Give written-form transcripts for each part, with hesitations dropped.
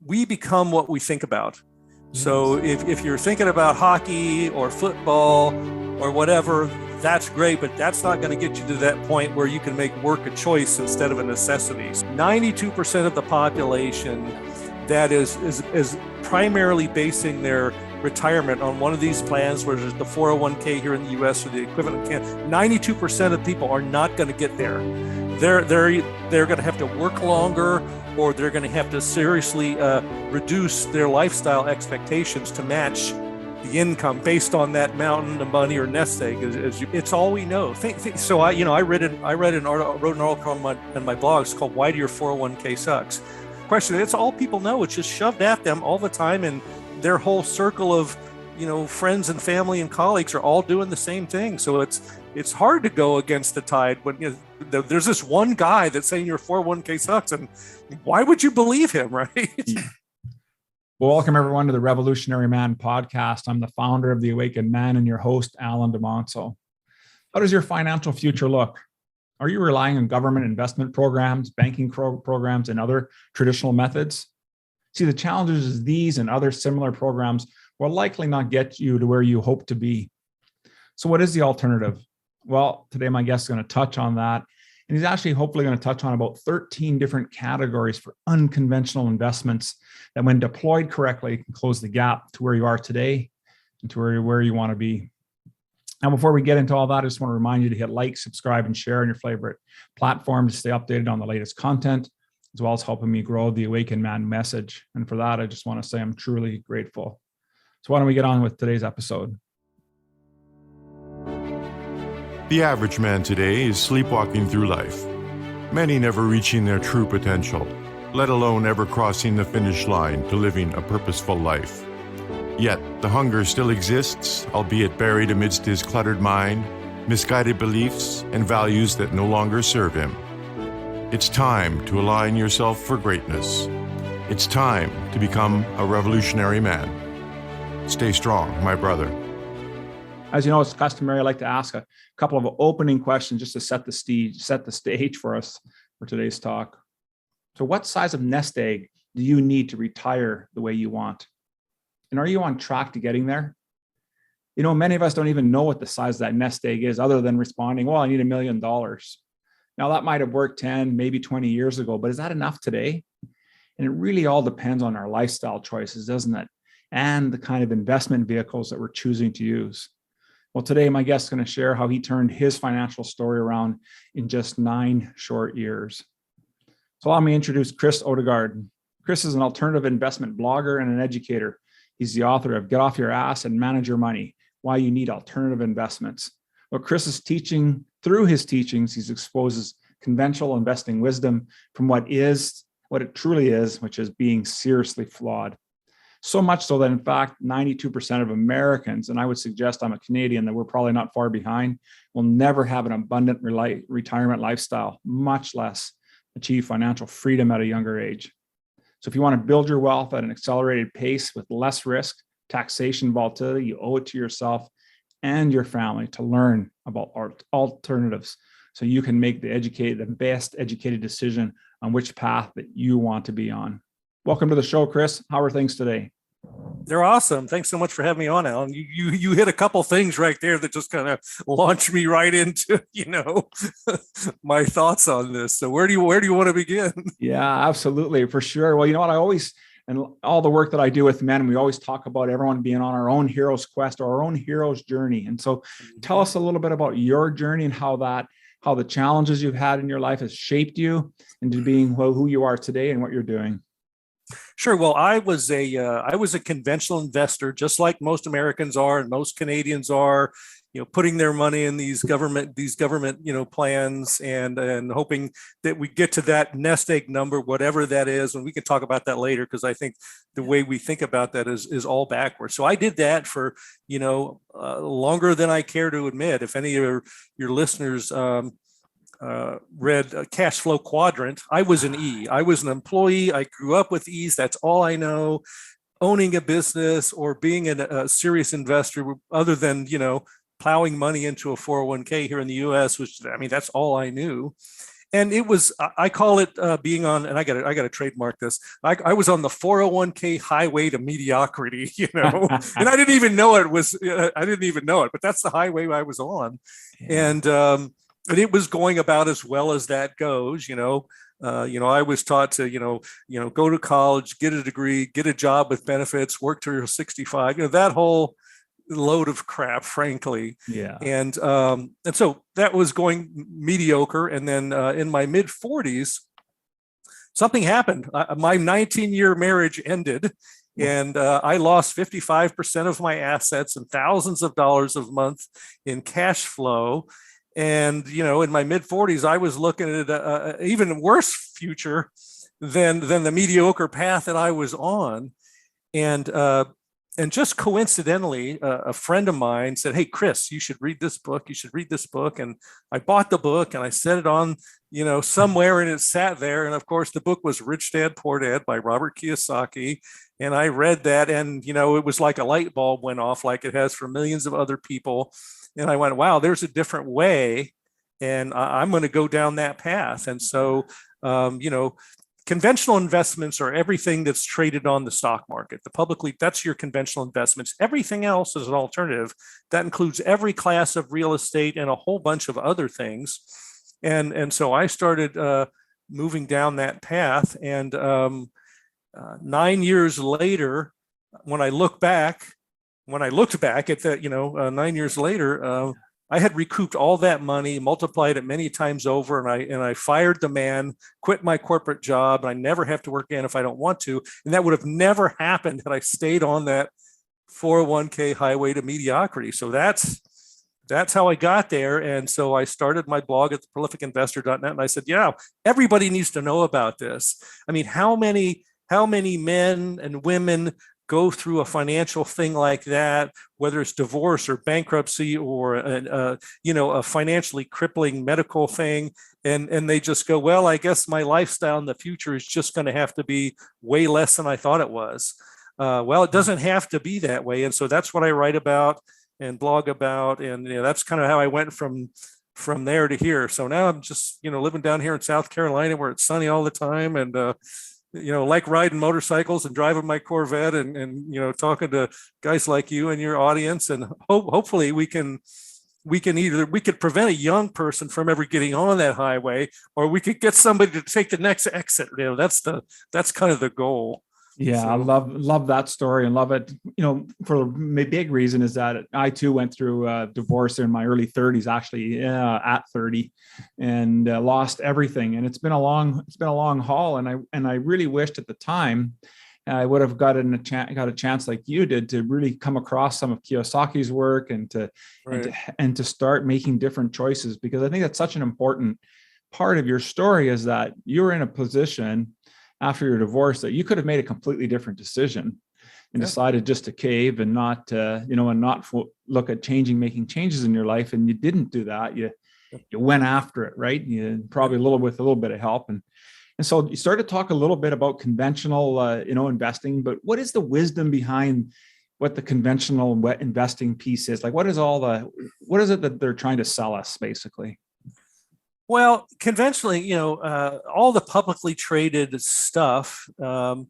we become what we think about. So if you're thinking about hockey or football or whatever, that's great, but that's not going to get you to that point where you can make work a choice instead of a necessity. 92% of the population that is primarily basing their retirement on one of these plans, where there's the 401k here in the US or the equivalent can. 92% of people are not going to get there. They're going to have to work longer, or they're going to have to seriously reduce their lifestyle expectations to match the income based on that mountain of money or nest egg. It's all we know. So I wrote an article on my blog. It's called "Why Do Your 401k Sucks?" Question. It's all people know. It's just shoved at them all the time, and their whole circle of friends and family and colleagues are all doing the same thing. So it's hard to go against the tide when there's this one guy that's saying your 401k sucks, and why would you believe him, right? Well, welcome everyone to the Revolutionary Man podcast. I'm the founder of The Awakened Man and your host, Alan DeMonso. How does your financial future look? Are you relying on government investment programs, banking programs, and other traditional methods? See, the challenges is these and other similar programs will likely not get you to where you hope to be. So what is the alternative? Well, today my guest is going to touch on that. And he's actually hopefully going to touch on about 13 different categories for unconventional investments that, when deployed correctly, can close the gap to where you are today and to where you want to be. Now, before we get into all that, I just want to remind you to hit like, subscribe, and share on your favorite platform to stay updated on the latest content, as well as helping me grow the Awakened Man message. And for that, I just want to say I'm truly grateful. So why don't we get on with today's episode? The average man today is sleepwalking through life, many never reaching their true potential, let alone ever crossing the finish line to living a purposeful life. Yet, the hunger still exists, albeit buried amidst his cluttered mind, misguided beliefs, and values that no longer serve him. It's time to align yourself for greatness. It's time to become a revolutionary man. Stay strong, my brother. As you know, it's customary. I like to ask a couple of opening questions just to set the stage for us for today's talk. So what size of nest egg do you need to retire the way you want? And are you on track to getting there? Many of us don't even know what the size of that nest egg is, other than responding, well, I need $1 million. Now, that might have worked 10, maybe 20 years ago, but is that enough today? And it really all depends on our lifestyle choices, doesn't it? And the kind of investment vehicles that we're choosing to use. Well, today, my guest is going to share how he turned his financial story around in just 9 short years. So allow me to introduce Chris Odegard. Chris is an alternative investment blogger and an educator. He's the author of Get Off Your Ass and Manage Your Money, Why You Need Alternative Investments. Well, Chris is teaching, through his teachings, he exposes conventional investing wisdom from what it truly is, which is being seriously flawed. So much so that, in fact, 92% of Americans, and I would suggest I'm a Canadian, that we're probably not far behind, will never have an abundant retirement lifestyle, much less achieve financial freedom at a younger age. So if you want to build your wealth at an accelerated pace with less risk, taxation, volatility, you owe it to yourself and your family to learn about alternatives so you can make the best educated decision on which path that you want to be on. Welcome to the show, Chris. How are things today? They're awesome. Thanks so much for having me on, Alan. You hit a couple things right there that just kind of launched me right into, my thoughts on this. So where do you want to begin? Yeah, absolutely. For sure. Well, you know what, and all the work that I do with men, we always talk about everyone being on our own hero's quest or our own hero's journey. And so tell us a little bit about your journey and how the challenges you've had in your life has shaped you into being who you are today and what you're doing. Sure. Well, I was a conventional investor, just like most Americans are and most Canadians are, putting their money in these government, plans and hoping that we get to that nest egg number, whatever that is. And we can talk about that later, because I think the way we think about that is all backwards. So I did that for, longer than I care to admit. If any of your listeners read Cash Flow Quadrant, I was an E. I was an employee. I grew up with E's. That's all I know. Owning a business or being a serious investor, other than, plowing money into a 401k here in the US, that's all I knew. And it was, I call it being on, and I got to trademark this. I was on the 401k highway to mediocrity, and I didn't even know it was, I didn't even know it, but that's the highway I was on. Yeah. And it was going about as well as that goes, I was taught to, go to college, get a degree, get a job with benefits, work till you're 65, that whole load of crap, frankly. Yeah. And so that was going mediocre. And then in my mid 40s, something happened. My 19-year marriage ended, and I lost 55% of my assets and thousands of dollars a month in cash flow. And, in my mid 40s, I was looking at an even worse future than the mediocre path that I was on. And just coincidentally, a friend of mine said, "Hey, Chris, you should read this book. You should read this book." And I bought the book and I set it on, somewhere, and it sat there. And of course, the book was Rich Dad, Poor Dad by Robert Kiyosaki. And I read that, and, it was like a light bulb went off, like it has for millions of other people. And I went, wow, there's a different way, and I'm going to go down that path. And so, conventional investments are everything that's traded on the stock market. That's your conventional investments. Everything else is an alternative. That includes every class of real estate and a whole bunch of other things. And so I started moving down that path. And 9 years later, when I looked back at that, 9 years later, I had recouped all that money, multiplied it many times over, and I fired the man, quit my corporate job, and I never have to work again if I don't want to. And that would have never happened had I stayed on that 401k highway to mediocrity. So that's how I got there. And so I started my blog at prolificinvestor.net, and I said, yeah, everybody needs to know about this. I mean, how many men and women go through a financial thing like that, whether it's divorce or bankruptcy or a financially crippling medical thing, and they just go, well, I guess my lifestyle in the future is just going to have to be way less than I thought it was. Well, it doesn't have to be that way, and so that's what I write about and blog about, and that's kind of how I went from there to here. So now I'm just living down here in South Carolina, where it's sunny all the time, and like riding motorcycles and driving my Corvette and talking to guys like you and your audience. And hopefully we could prevent a young person from ever getting on that highway, or we could get somebody to take the next exit. That's kind of the goal. Yeah, so. I love that story and love it. For my big reason is that I too went through a divorce in my early 30s, actually at 30, and lost everything. And it's been a long haul. And I really wished at the time I would have got a chance like you did to really come across some of Kiyosaki's work and to start making different choices, because I think that's such an important part of your story, is that you're in a position after your divorce that you could have made a completely different decision and decided just to cave and not look at making changes in your life. And you didn't do that. You went after it, right? You probably with a little bit of help. And so you started to talk a little bit about conventional, investing, but what is the wisdom behind what the conventional investing piece is? Like, what is it that they're trying to sell us basically? Well, conventionally, all the publicly traded stuff, it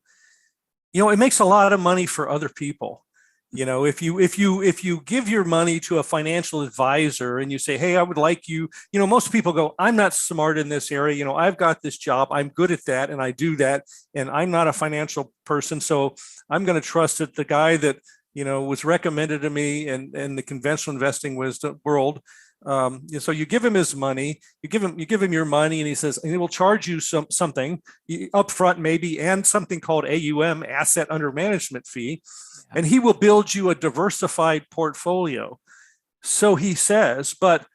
makes a lot of money for other people. If you give your money to a financial advisor and you say, hey, I would like you, most people go, I'm not smart in this area. I've got this job. I'm good at that. And I do that. And I'm not a financial person. So I'm going to trust that the guy that, was recommended to me in the conventional investing world. So you give him his money, you give him your money, and he says, and he will charge you something upfront, maybe, and something called AUM, asset under management fee, and he will build you a diversified portfolio. So he says, but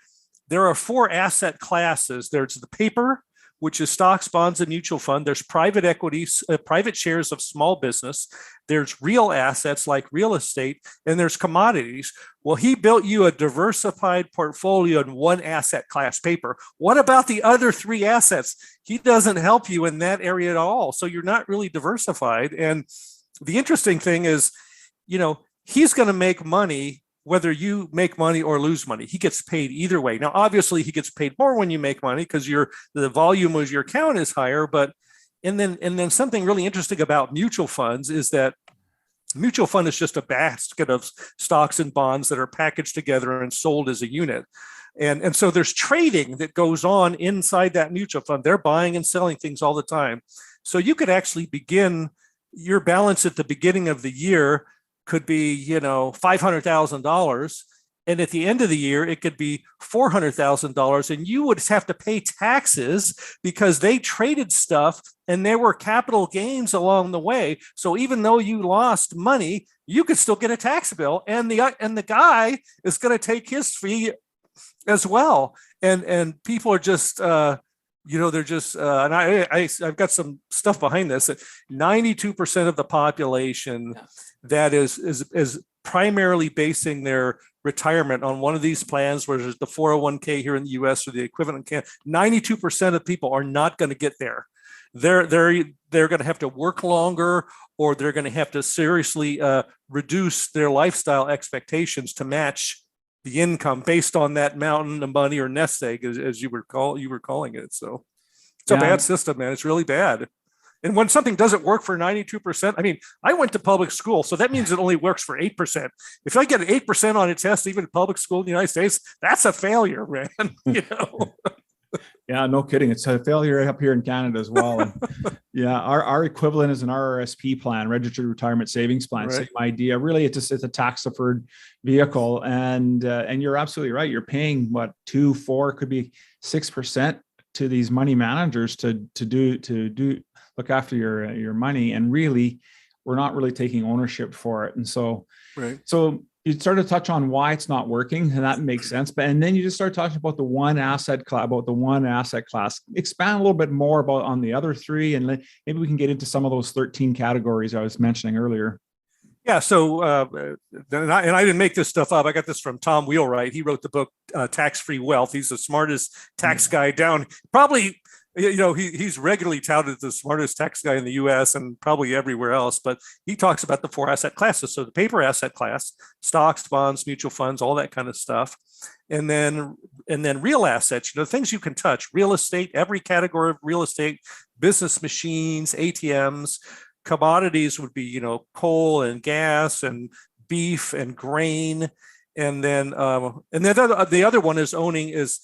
there are 4 asset classes. There's the paper, which is stocks, bonds, and mutual fund. There's private equities, private shares of small business. There's real assets like real estate, and there's commodities. Well, he built you a diversified portfolio in one asset class, paper. What about the other 3 assets? He doesn't help you in that area at all. So you're not really diversified. And the interesting thing is, he's going to make money whether you make money or lose money. He gets paid either way. Now, obviously, he gets paid more when you make money because the volume of your account is higher. But and then something really interesting about mutual funds is that mutual fund is just a basket of stocks and bonds that are packaged together and sold as a unit. And so there's trading that goes on inside that mutual fund. They're buying and selling things all the time. So you could actually begin your balance at the beginning of the year could be, $500,000. And at the end of the year, it could be $400,000. And you would have to pay taxes because they traded stuff and there were capital gains along the way. So even though you lost money, you could still get a tax bill. And the guy is going to take his fee as well. And people are just, they're just, and I've got some stuff behind this. 92% of the population that is primarily basing their retirement on one of these plans, where there's the 401k here in the US or the equivalent. 92% of people are not going to get there. They're going to have to work longer, or they're going to have to seriously reduce their lifestyle expectations to match the income based on that mountain of money or nest egg, as you were calling it. So it's a bad system, man. It's really bad. And when something doesn't work for 92%, I mean, I went to public school, so that means it only works for 8%. If I get an 8% on a test, even in public school in the United States, that's a failure, man. Yeah, no kidding. It's a failure up here in Canada as well. And yeah, our equivalent is an RRSP plan, Registered Retirement Savings Plan. Right. Same idea. Really, it's a tax deferred vehicle, and you're absolutely right. You're paying what 2, 4, could be 6% to these money managers to look after your money, and really, we're not really taking ownership for it. And so, so you start to touch on why it's not working, and that makes sense. And then you just start talking about the one asset class. Expand a little bit more on the other three, and maybe we can get into some of those 13 categories I was mentioning earlier. Yeah. So, and I didn't make this stuff up. I got this from Tom Wheelwright. He wrote the book Tax-Free Wealth. He's the smartest tax guy down. Probably, he's regularly touted as the smartest tax guy in the U.S. and probably everywhere else. But he talks about the 4 asset classes. So the paper asset class, stocks, bonds, mutual funds, all that kind of stuff, and then real assets. Things you can touch: real estate, every category of real estate, business machines, ATMs. Commodities would be, coal and gas and beef and grain. And then the other one is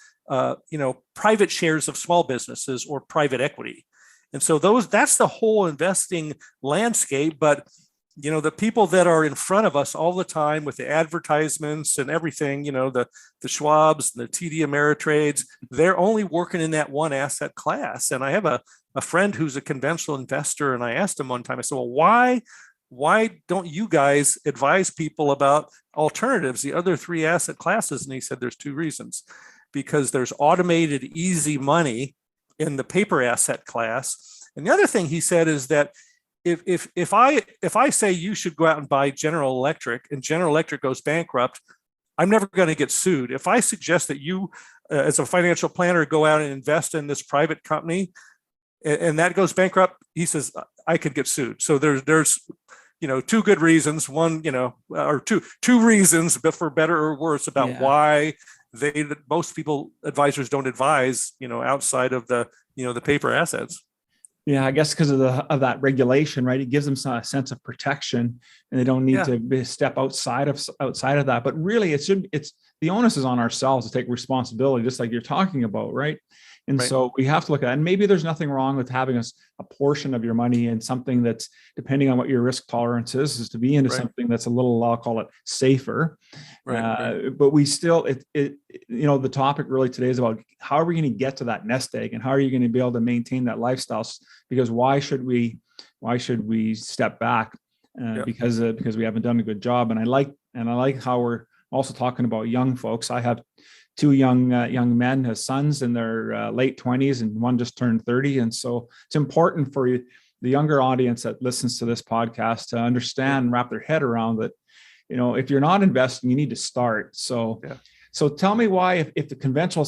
private shares of small businesses or private equity. And so that's the whole investing landscape. But, the people that are in front of us all the time with the advertisements and everything, the Schwabs and the TD Ameritrades, they're only working in that one asset class. And I have a friend who's a conventional investor, and I asked him one time, I said, well, why don't you guys advise people about alternatives, the other 3 asset classes? And he said, there's 2 reasons. Because there's automated, easy money in the paper asset class. And the other thing he said is that if I say you should go out and buy General Electric, and General Electric goes bankrupt, I'm never going to get sued. If I suggest that you, as a financial planner, go out and invest in this private company, and that goes bankrupt, he says I could get sued. So there's 2 good reasons. One, or two reasons, but for better or worse, about why most advisors don't advise, outside of the paper assets. Yeah, I guess because of that regulation, right? It gives them a sense of protection, and they don't need to step outside of that. But really, it's the onus is on ourselves to take responsibility, just like you're talking about, right? And so we have to look at it. And maybe there's nothing wrong with having a portion of your money in something that's, depending on what your risk tolerance is to be into something that's a little, I'll call it safer. But we still, the topic really today is about how are we going to get to that nest egg, and how are you going to be able to maintain that lifestyle? Because why should we step back? Because we haven't done a good job. And I like how we're also talking about young folks. I have 2 young men, has sons in their late 20s, and one just turned 30. And so it's important for the younger audience that listens to this podcast to understand and wrap their head around that, if you're not investing, you need to start. So tell me why, if the conventional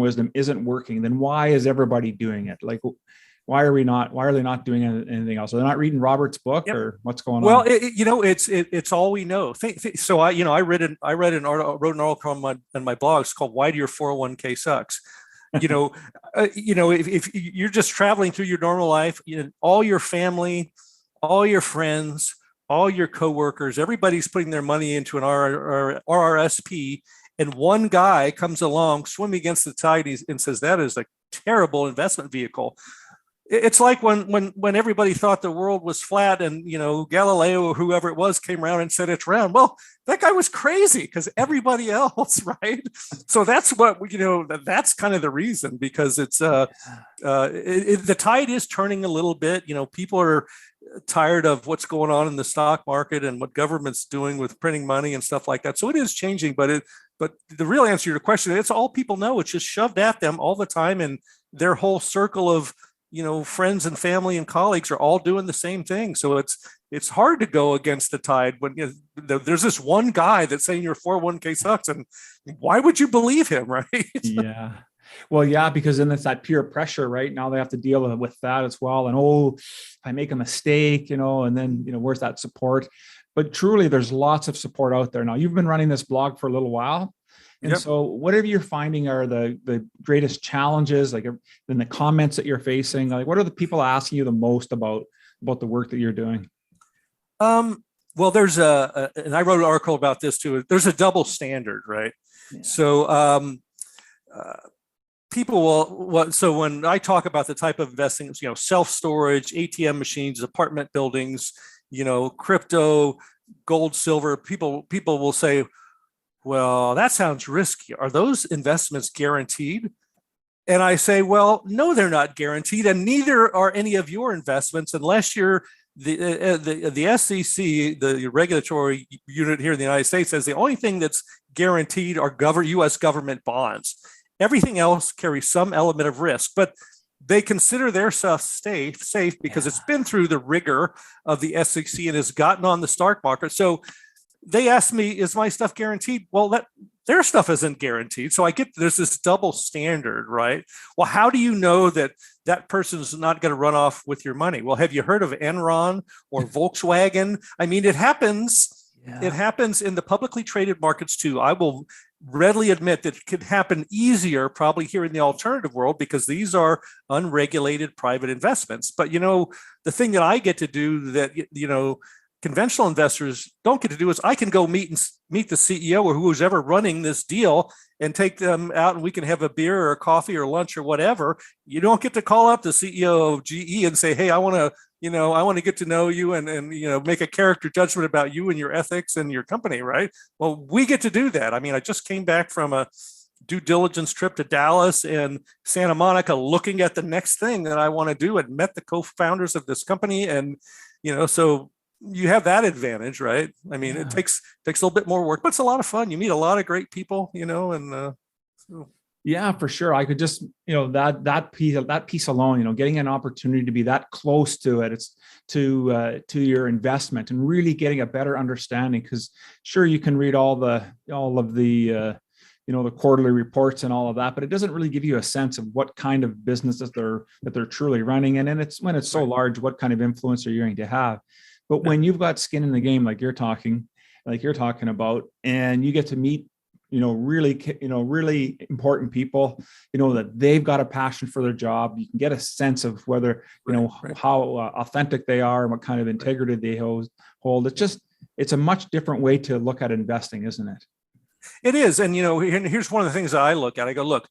wisdom isn't working, then why is everybody doing it? Like, Why are they not doing anything else? Are they not reading Robert's book, Yep. or what's going Well, on? it's all we know. So I read an article, wrote an article on my blog. It's called "Why Do Your 401k Sucks." If you're just traveling through your normal life, all your family, all your friends, all your coworkers, everybody's putting their money into an RRSP, and one guy comes along swimming against the tide and says that is a terrible investment vehicle. It's like when everybody thought the world was flat, and Galileo or whoever it was came around and said it's round. Well, that guy was crazy because everybody else, right? So that's what that's kind of the reason, because it's the tide is turning a little bit. People are tired of what's going on in the stock market and what government's doing with printing money and stuff like that. So it is changing, but the real answer to your question, it's all people know. It's just shoved at them all the time, and their whole circle of friends and family and colleagues are all doing the same thing. So it's hard to go against the tide when there's this one guy that's saying your 401k sucks, and why would you believe him, right? Yeah. Well, yeah, because then it's that peer pressure, right? Now they have to deal with that as well. And if I make a mistake, and then, where's that support? But truly, there's lots of support out there. Now, you've been running this blog for a little while. And Yep. so whatever you're finding are the greatest challenges, like in the comments that you're facing, like what are the people asking you the most about the work that you're doing? Well, there's and I wrote an article about this too. There's a double standard, right? Yeah. So people so when I talk about the type of investing, self-storage, ATM machines, apartment buildings, crypto, gold, silver, people will say, well, that sounds risky. Are those investments guaranteed? And I say, well, no, they're not guaranteed, and neither are any of your investments unless you're the SEC, the regulatory unit here in the United States, says the only thing that's guaranteed are U.S. government bonds. Everything else carries some element of risk, but they consider their stuff safe because it's been through the rigor of the SEC and has gotten on the stock market. So they asked me, is my stuff guaranteed? Well, their stuff isn't guaranteed. So there's this double standard, right? Well, how do you know that person's not going to run off with your money? Well, have you heard of Enron or Volkswagen? I mean, it happens. Yeah. It happens in the publicly traded markets too. I will readily admit that it could happen easier probably here in the alternative world because these are unregulated private investments. But, the thing that I get to do that, conventional investors don't get to do is I can go meet the CEO or who's ever running this deal and take them out, and we can have a beer or a coffee or lunch or whatever. You don't get to call up the CEO of GE and say, hey, I want to get to know you and make a character judgment about you and your ethics and your company, right? Well, we get to do that. I mean, I just came back from a due diligence trip to Dallas and Santa Monica looking at the next thing that I want to do, and met the co-founders of this company. And, so you have that advantage, right? I mean, It takes a little bit more work, but it's a lot of fun. You meet a lot of great people, and so. Yeah, for sure. I could just, that piece alone, getting an opportunity to be that close to it, it's to your investment and really getting a better understanding. Because sure, you can read all of the the quarterly reports and all of that, but it doesn't really give you a sense of what kind of businesses that they're truly running. And then when it's so large, what kind of influence are you going to have? But when you've got skin in the game, like you're talking about, and you get to meet, really important people, that they've got a passion for their job, you can get a sense of whether, how authentic they are and what kind of integrity they hold. It's a much different way to look at investing, isn't it? It is. And, here's one of the things that I look at. I go, look,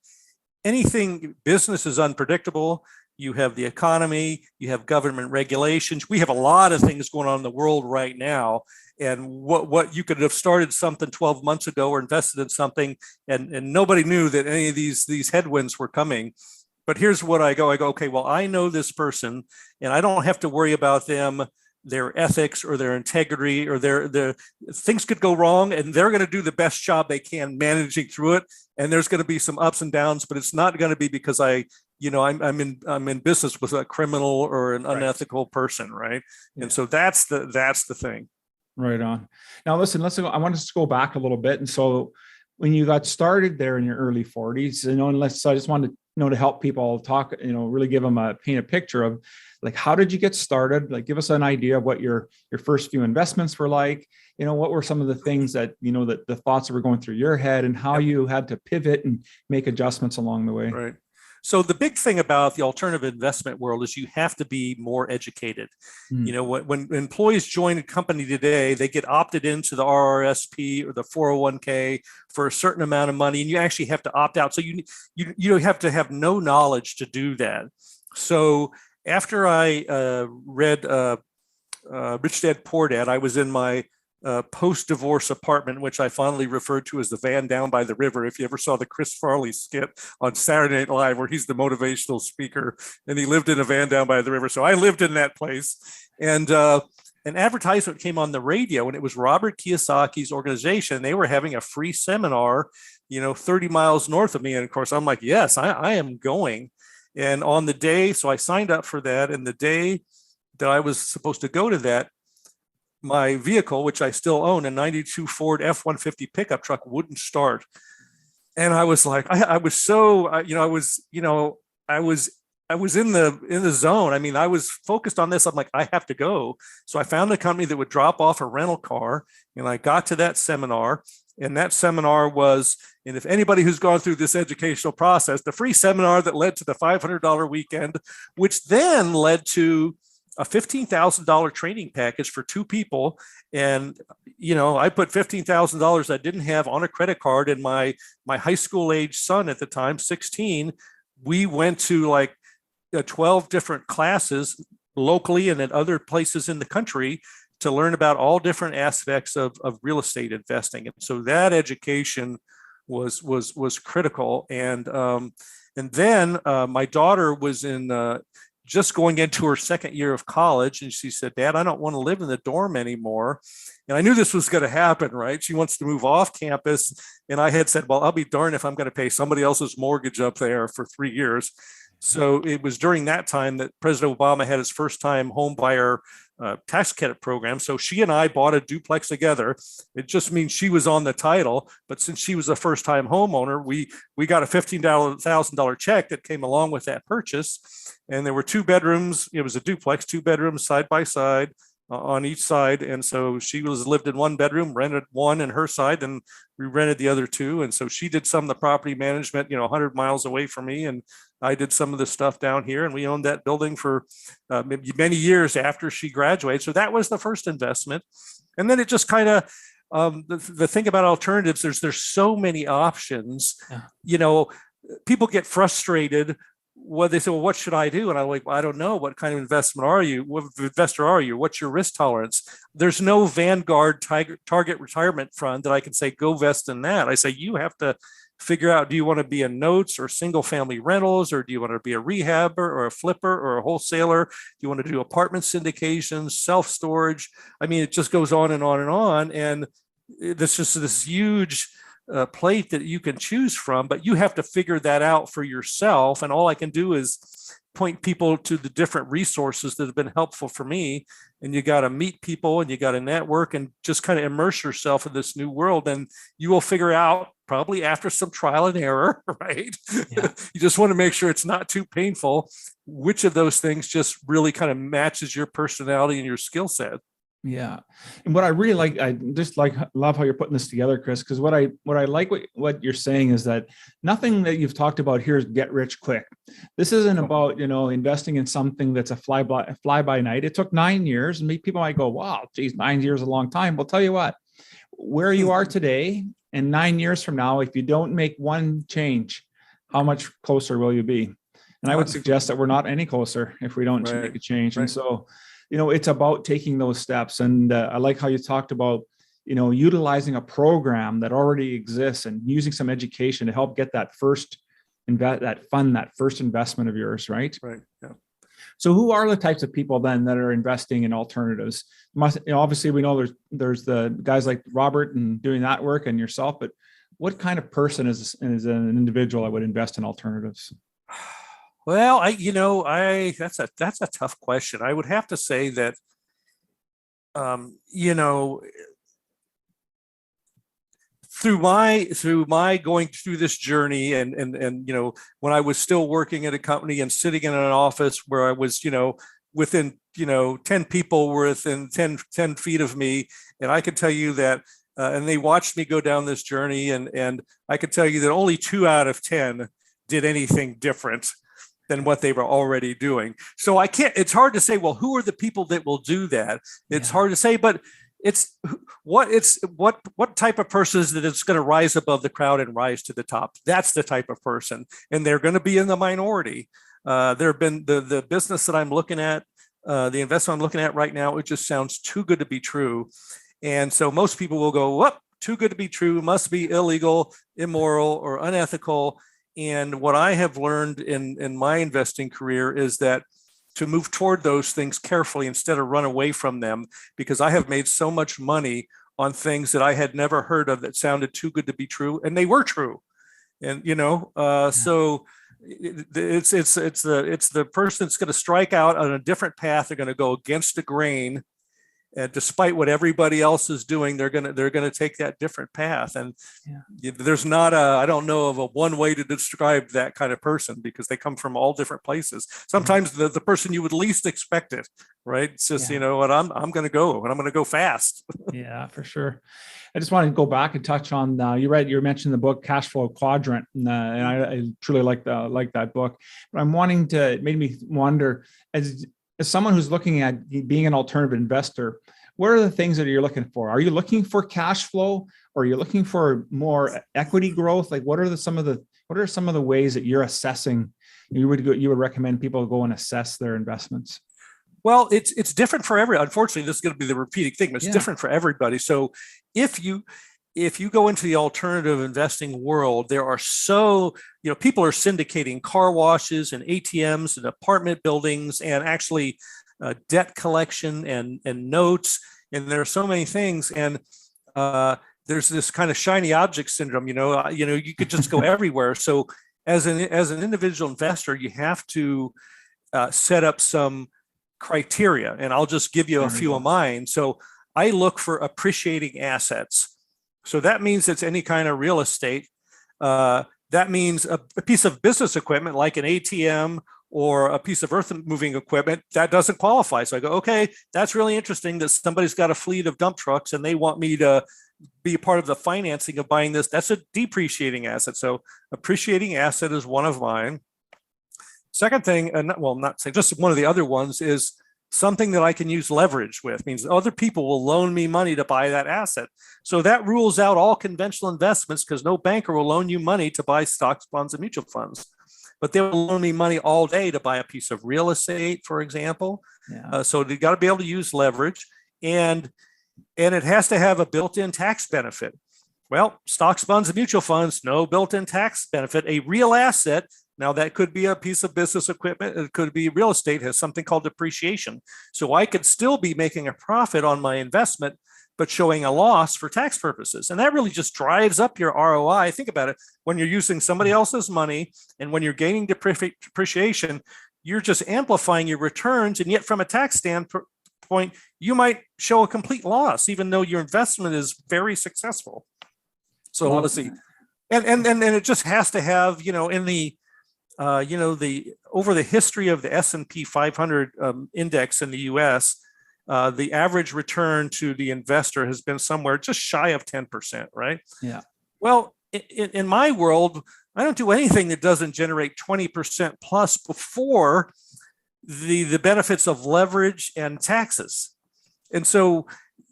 business is unpredictable. You have the economy, you have government regulations. We have a lot of things going on in the world right now. And what you could have started something 12 months ago or invested in something, and nobody knew that any of these headwinds were coming. But here's what I go, okay, well, I know this person, and I don't have to worry about them, their ethics or their integrity, or their things could go wrong, and they're going to do the best job they can managing through it. And there's going to be some ups and downs, but it's not going to be because I'm in business with a criminal or an unethical person, right? Yeah. And so that's the thing. Right on. Now, listen, I want us to go back a little bit. And so when you got started there in your early 40s, I just wanted to to help people talk, really give them paint a picture of like, how did you get started? Like, give us an idea of what your first few investments were like. What were some of the things that, that the thoughts that were going through your head, and how you had to pivot and make adjustments along the way. Right. So the big thing about the alternative investment world is you have to be more educated. When employees join a company today, they get opted into the RRSP or the 401k for a certain amount of money, and you actually have to opt out. So you have to have no knowledge to do that. So after I read Rich Dad Poor Dad, I was in my post-divorce apartment, which I fondly referred to as the van down by the river. If you ever saw the Chris Farley skit on Saturday Night Live, where he's the motivational speaker, and he lived in a van down by the river. So I lived in that place, and an advertisement came on the radio, and it was Robert Kiyosaki's organization. They were having a free seminar, 30 miles north of me. And of course, I'm like, yes, I am going. And on the day, so I signed up for that. And the day that I was supposed to go to that, my vehicle, which I still own, a 92 Ford F-150 pickup truck, wouldn't start. And I was like, I was so, I was in the zone. I mean, I was focused on this. I'm like, I have to go. So I found a company that would drop off a rental car, and I got to that seminar. And that seminar was, and if anybody who's gone through this educational process, the free seminar that led to the $500 weekend, which then led to a $15,000 training package for two people. And, I put $15,000 I didn't have on a credit card, and my high school age son at the time, 16, we went to like 12 different classes locally and at other places in the country to learn about all different aspects of real estate investing. And so that education was critical. And then my daughter was just going into her second year of college. And she said, Dad, I don't want to live in the dorm anymore. And I knew this was going to happen, right? She wants to move off campus. And I had said, well, I'll be darned if I'm going to pay somebody else's mortgage up there for 3 years. So it was during that time that President Obama had his first time home buyer tax credit program. So she and I bought a duplex together. It just means she was on the title, but since she was a first time homeowner, we got a $15,000 check that came along with that purchase. And there were 2 bedrooms. It was a duplex, 2 bedrooms side by side on each side. And so she lived in 1 bedroom, rented 1 in her side, and we rented the other 2. And so she did some of the property management, 100 miles away from me. And I did some of the stuff down here, and we owned that building for many years after she graduated. So that was the first investment. And then it just kind of, the thing about alternatives, there's so many options. Yeah. People get frustrated when they say, well, what should I do? And I'm like, well, I don't know. What kind of investment are you? What investor are you? What's your risk tolerance? There's no Vanguard target retirement fund that I can say, go vest in that. I say, you have to figure out, do you want to be in notes or single family rentals, or do you want to be a rehabber or a flipper or a wholesaler? Do you want to do apartment syndications, self-storage? I mean, it just goes on and on and on. And it's just this huge plate that you can choose from, but you have to figure that out for yourself. And all I can do is point people to the different resources that have been helpful for me. And you got to meet people, and you got to network, and just kind of immerse yourself in this new world. And you will figure out, probably after some trial and error, right? Yeah. You just want to make sure it's not too painful, which of those things just really kind of matches your personality and your skill set. Yeah. And what I really like, I just love how you're putting this together, Chris, because what I like what you're saying is that nothing that you've talked about here is get rich quick. This isn't about, investing in something that's a fly by night. It took 9 years, and people might go, wow, geez, 9 years is a long time. Well, tell you what, where you are today and 9 years from now, if you don't make one change, how much closer will you be? And I would suggest that we're not any closer if we don't make a change. Right. And so, it's about taking those steps. And I like how you talked about, utilizing a program that already exists and using some education to help get that first first investment of yours, right? Right. Yeah. So who are the types of people then that are investing in alternatives? Obviously, we know there's the guys like Robert and doing that work, and yourself, but what kind of person is an individual that would invest in alternatives? Well, that's a tough question. I would have to say that, through my going through this journey, and when I was still working at a company and sitting in an office where I was within 10 people were within 10 feet of me, and I could tell you that and they watched me go down this journey, and I could tell you that only 2 out of 10 did anything different than what they were already doing. So it's hard to say, well, who are the people that will do that? It's hard to say, but what type of person is that it's going to rise above the crowd and rise to the top? That's the type of person, and they're going to be in the minority. There have been the business that I'm looking at, the investment I'm looking at right now. It just sounds too good to be true, and so most people will go, "Whoop, too good to be true, must be illegal, immoral, or unethical." And what I have learned in my investing career is that to move toward those things carefully instead of run away from them, because I have made so much money on things that I had never heard of that sounded too good to be true, and they were true. And so it's the person that's going to strike out on a different path. They're going to go against the grain, and despite what everybody else is doing, they're gonna take that different path. And there's not I don't know of a one way to describe that kind of person, because they come from all different places. Sometimes the person you would least expect it, right? It's just what I'm gonna go, and I'm gonna go fast. Yeah, for sure. I just wanted to go back and touch on you mentioned the book Cash Flow Quadrant, and I truly like that book. But it made me wonder, as someone who's looking at being an alternative investor, what are the things that you're looking for? Are you looking for cash flow, or are you looking for more equity growth? Like, what are some of the ways that you're assessing? You would recommend people go and assess their investments? Well, it's different for everyone. Unfortunately, this is going to be the repeating thing, but it's different for everybody. So if you go into the alternative investing world, there are people are syndicating car washes and ATMs and apartment buildings, and actually debt collection and notes. And there are so many things. And there's this kind of shiny object syndrome, you could just go everywhere. So as an individual investor, you have to set up some criteria, and I'll just give you a few of mine. So I look for appreciating assets. So that means it's any kind of real estate. That means a piece of business equipment like an ATM or a piece of earth moving equipment that doesn't qualify. So I go, okay, that's really interesting that somebody's got a fleet of dump trucks and they want me to be a part of the financing of buying this. That's a depreciating asset. So appreciating asset is one of mine. Second thing, not saying, just one of the other ones, is something that I can use leverage with. Means other people will loan me money to buy that asset. So that rules out all conventional investments, because no banker will loan you money to buy stocks, bonds, and mutual funds. But they will loan me money all day to buy a piece of real estate, for example. So you got to be able to use leverage, and it has to have a built-in tax benefit. Well, stocks, bonds, and mutual funds, no built-in tax benefit. A real asset, now that could be a piece of business equipment, it could be real estate, has something called depreciation. So I could still be making a profit on my investment, but showing a loss for tax purposes. And that really just drives up your ROI. Think about it. When you're using somebody else's money and when you're gaining depreciation, you're just amplifying your returns. And yet from a tax standpoint, you might show a complete loss, even though your investment is very successful. So let's see. And it just has to have, in the, over the history of the S&P 500 index in the US, the average return to the investor has been somewhere just shy of 10%, right? Yeah. Well, in my world, I don't do anything that doesn't generate 20% plus before the benefits of leverage and taxes. And so,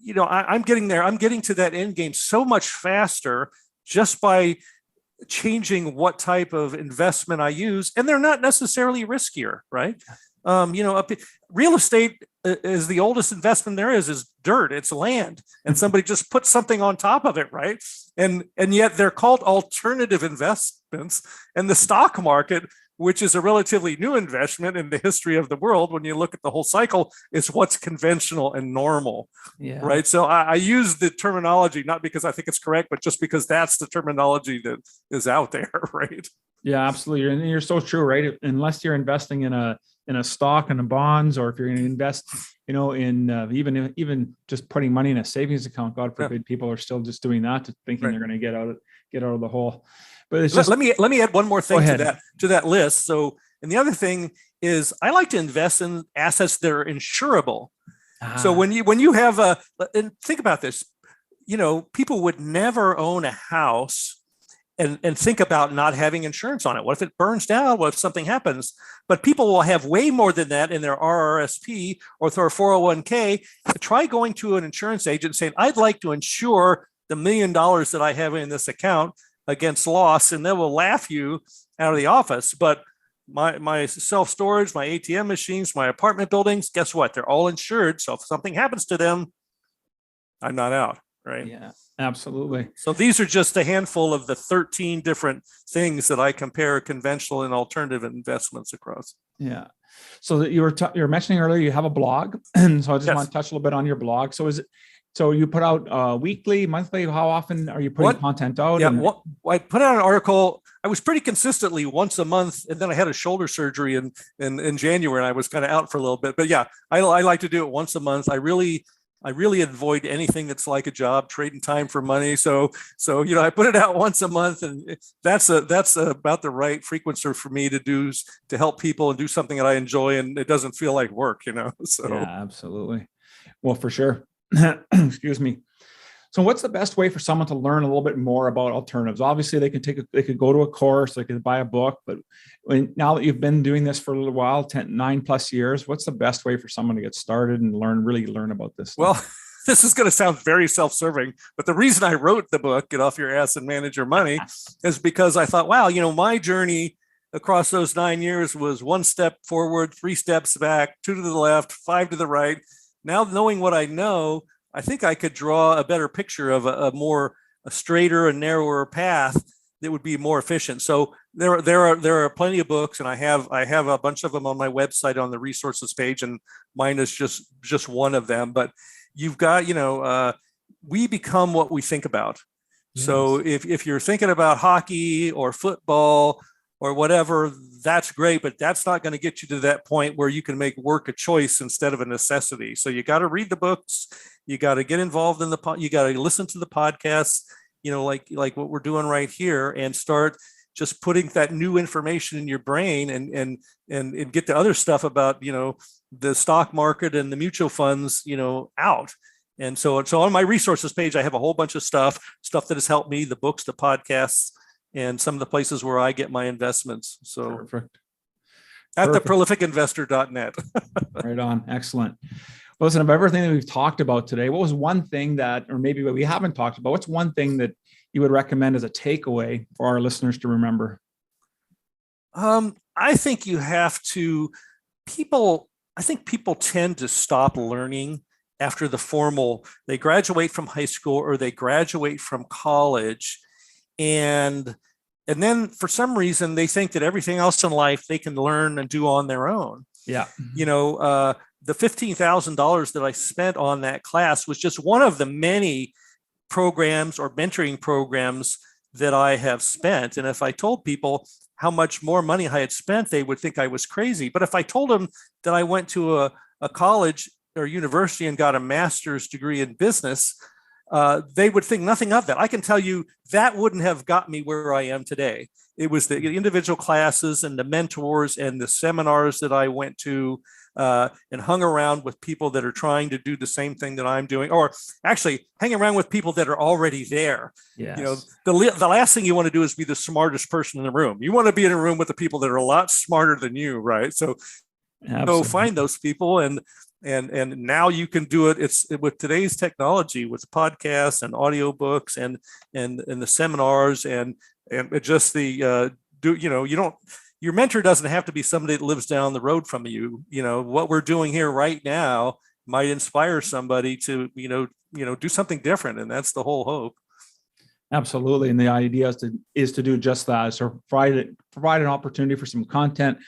I'm getting there. I'm getting to that end game so much faster just by changing what type of investment I use. And they're not necessarily riskier, right? Real estate is the oldest investment there is dirt. It's land, and somebody just puts something on top of it, right? And yet they're called alternative investments. And the stock market, which is a relatively new investment in the history of the world, when you look at the whole cycle, is what's conventional and normal, right? So I use the terminology not because I think it's correct, but just because that's the terminology that is out there, right? Yeah, absolutely. And you're so true, right? Unless you're investing in a in a stock and a bonds, or if you're going to invest, in even just putting money in a savings account, God forbid, people are still just doing that, thinking they're going to get out of the hole. But it's just, let me add one more thing to that list. So, and the other thing is, I like to invest in assets that are insurable. So when you have and think about this, people would never own a house and think about not having insurance on it. What if it burns down? What if something happens? But people will have way more than that in their RRSP or their 401k. Try going to an insurance agent saying, I'd like to insure the $1 million that I have in this account against loss, and they will laugh you out of the office. But my self-storage, my ATM machines, my apartment buildings, guess what? They're all insured. So if something happens to them, I'm not out, right? Yeah, absolutely. So these are just a handful of the 13 different things that I compare conventional and alternative investments across. Yeah. So that you were mentioning earlier, you have a blog. And so I just want to touch a little bit on your blog. So you put out weekly, monthly? How often are you putting content out? Yeah, I put out an article. I was pretty consistently once a month, and then I had a shoulder surgery in January, and I was kind of out for a little bit. But yeah, I like to do it once a month. I really avoid anything that's like a job, trading time for money. So I put it out once a month, and that's about the right frequency for me to help people and do something that I enjoy, and it doesn't feel like work. So yeah, absolutely. Well, for sure. Excuse me. So what's the best way for someone to learn a little bit more about alternatives? Obviously they could go to a course, they could buy a book, but now that you've been doing this for a little while, 9+ years, what's the best way for someone to get started and really learn about this? Well, this is going to sound very self-serving, but the reason I wrote the book, Get Off Your Ass and Manage Your Money, is because I thought, wow, my journey across those 9 years was 1 step forward, 3 steps back, 2 to the left, 5 to the right. Now, knowing what I know, I think I could draw a better picture of a straighter and narrower path that would be more efficient. So there are plenty of books, and I have a bunch of them on my website on the resources page, and mine is just one of them. But you've got, we become what we think about. Yes. So if you're thinking about hockey or football or whatever, that's great, but that's not going to get you to that point where you can make work a choice instead of a necessity. So you got to read the books, you got to get involved in you got to listen to the podcasts, like what we're doing right here, and start just putting that new information in your brain and get the other stuff about, the stock market and the mutual funds, out. And so on my resources page, I have a whole bunch of stuff that has helped me, the books, the podcasts, and some of the places where I get my investments. So perfect. At theprolificinvestor.net. Right on. Excellent. Well, listen, of everything that we've talked about today, what was one thing that, or maybe what we haven't talked about, what's one thing that you would recommend as a takeaway for our listeners to remember? I think you have to, I think people tend to stop learning after they graduate from high school or they graduate from college. And then for some reason, they think that everything else in life they can learn and do on their own. Yeah. The $15,000 that I spent on that class was just one of the many programs or mentoring programs that I have spent. And if I told people how much more money I had spent, they would think I was crazy. But if I told them that I went to a college or university and got a master's degree in business, they would think nothing of that. I can tell you that wouldn't have got me where I am today. It was the individual classes and the mentors and the seminars that I went to and hung around with people that are trying to do the same thing that I'm doing, or actually hang around with people that are already there. Yes. The last thing you want to do is be the smartest person in the room. You want to be in a room with the people that are a lot smarter than you, right? So go find those people, and now you can do it. It's with today's technology, with podcasts and audiobooks and the seminars and just the your mentor doesn't have to be somebody that lives down the road from you. What we're doing here right now might inspire somebody to do something different, and that's the whole hope. Absolutely, and the idea is to do just that. So provide an opportunity for some content.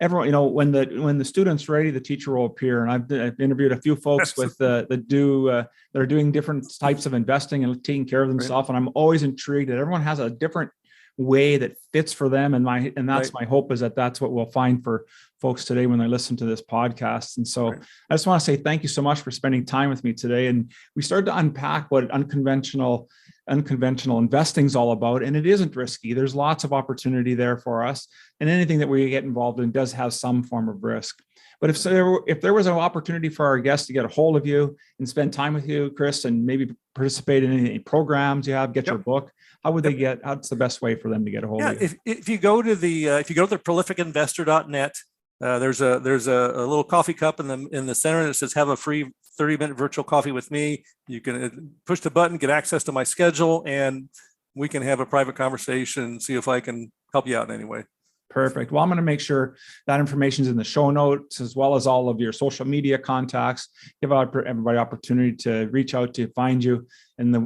Everyone, when the student's ready, the teacher will appear. And I've interviewed a few folks that are doing different types of investing and taking care of themselves. Right. And I'm always intrigued that everyone has a different way that fits for them. And that's my hope is that's what we'll find for folks today when they listen to this podcast. And so Right. I just want to say thank you so much for spending time with me today. And we started to unpack what unconventional investing is all about. And it isn't risky. There's lots of opportunity there for us. And anything that we get involved in does have some form of risk. But if there was an opportunity for our guests to get a hold of you and spend time with you, Chris, and maybe participate in any programs you have, get your book, how would they get? How's the best way for them to get a hold of you? If you go to the prolificinvestor.net, there's a little coffee cup in the center that says have a free 30-minute virtual coffee with me. You can push the button, get access to my schedule, and we can have a private conversation and see if I can help you out in any way. Perfect. Well, I'm going to make sure that information is in the show notes, as well as all of your social media contacts. Give everybody opportunity to reach out to you, find you in the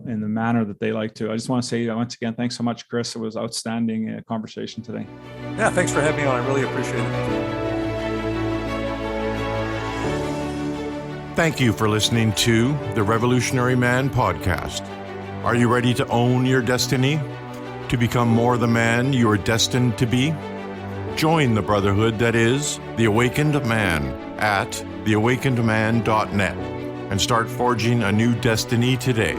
manner that they like to. I just want to say once again, thanks so much, Chris. It was outstanding conversation today. Yeah, thanks for having me on. I really appreciate it. Thank you for listening to the Revolutionary Man podcast. Are you ready to own your destiny? To become more the man you are destined to be? Join the brotherhood that is The Awakened Man at theawakenedman.net and start forging a new destiny today.